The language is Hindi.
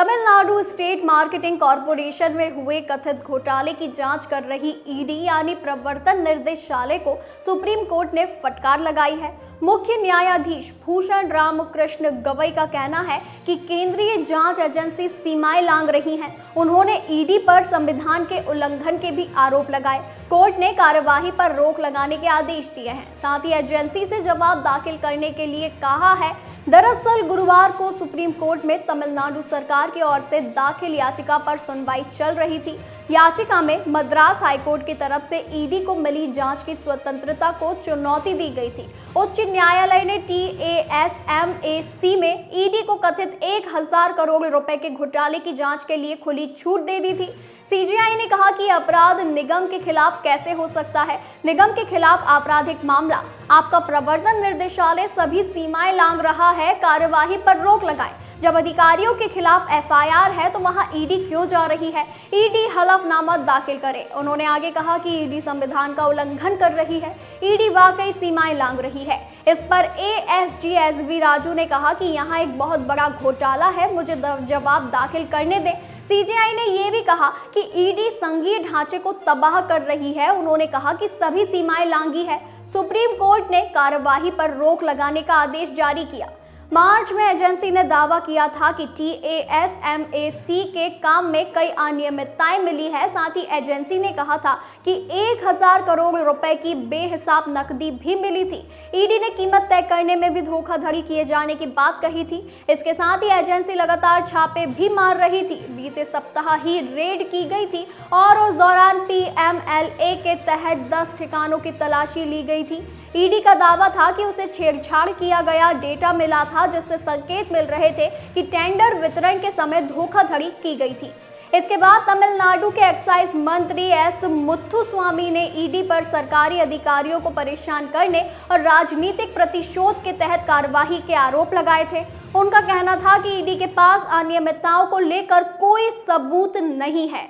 तमिलनाडु स्टेट मार्केटिंग कॉरपोरेशन में हुए कथित घोटाले की जांच कर रही ईडी यानी प्रवर्तन निर्देशालय को सुप्रीम कोर्ट ने फटकार लगाई है। मुख्य न्यायाधीश भूषण रामकृष्ण गवई का कहना है कि केंद्रीय जांच एजेंसी सीमाएं लांघ रही हैं। उन्होंने ईडी पर संविधान के उल्लंघन के भी आरोप लगाए। कोर्ट ने कार्यवाही पर रोक लगाने के आदेश दिए हैं, साथ ही एजेंसी से जवाब दाखिल करने के लिए कहा है। दरअसल गुरुवार को सुप्रीम कोर्ट में तमिलनाडु सरकार की ओर से दाखिल याचिका पर सुनवाई चल रही थी। याचिका में मद्रास हाईकोर्ट की तरफ से ईडी को मिली जांच की स्वतंत्रता को चुनौती दी गई थी। उच्च न्यायालय ने TASMAC में ईडी को कथित 1000 करोड़ रुपए के घोटाले की जांच के लिए खुली छूट दे दी थी। CJI ने कहा कि अपराध निगम के खिलाफ कैसे हो सकता है। निगम के खिलाफ आपराधिक मामला, आपका प्रवर्तन निर्देशालय सभी सीमाएं लांघ रहा है, कार्यवाही पर रोक लगाए। जब अधिकारियों के खिलाफ FIR है तो वहां ईडी क्यों जा रही है? ईडी हलफनामा दाखिल करे। उन्होंने आगे कहा कि ईडी संविधान का उल्लंघन कर रही है। ईडी वाकई सीमाएं लांघ रही है। इस पर ASG SV राजू ने कहा कि यहाँ एक बहुत बड़ा घोटाला है, मुझे जवाब दाखिल करने दें। CJI ने यह भी कहा कि ईडी संघीय ढांचे को तबाह कर रही है। उन्होंने कहा कि सभी सीमाएं लांघी है। सुप्रीम कोर्ट ने कार्यवाही पर रोक लगाने का आदेश जारी किया। मार्च में एजेंसी ने दावा किया था कि TASMAC के काम में कई अनियमितताएं मिली है। साथ ही एजेंसी ने कहा था कि 1000 करोड़ रुपए की बेहिसाब नकदी भी मिली थी। ईडी ने कीमत तय करने में भी धोखाधड़ी किए जाने की बात कही थी। इसके साथ ही एजेंसी लगातार छापे भी मार रही थी। बीते सप्ताह ही रेड की गई थी और उस दौरान PMLA के तहत 10 ठिकानों की तलाशी ली गई थी। ईडी का दावा था कि उसे छेड़छाड़ किया गया डेटा मिला था, जिससे संकेत मिल रहे थे कि टेंडर वितरण के समय धोखाधड़ी की गई थी। इसके बाद तमिलनाडु के एक्साइज मंत्री S मुथुस्वामी ने ईडी पर सरकारी अधिकारियों को परेशान करने और राजनीतिक प्रतिशोध के तहत कार्यवाही के आरोप लगाए थे। उनका कहना था कि ईडी के पास अनियमितताओं को लेकर कोई सबूत नहीं है।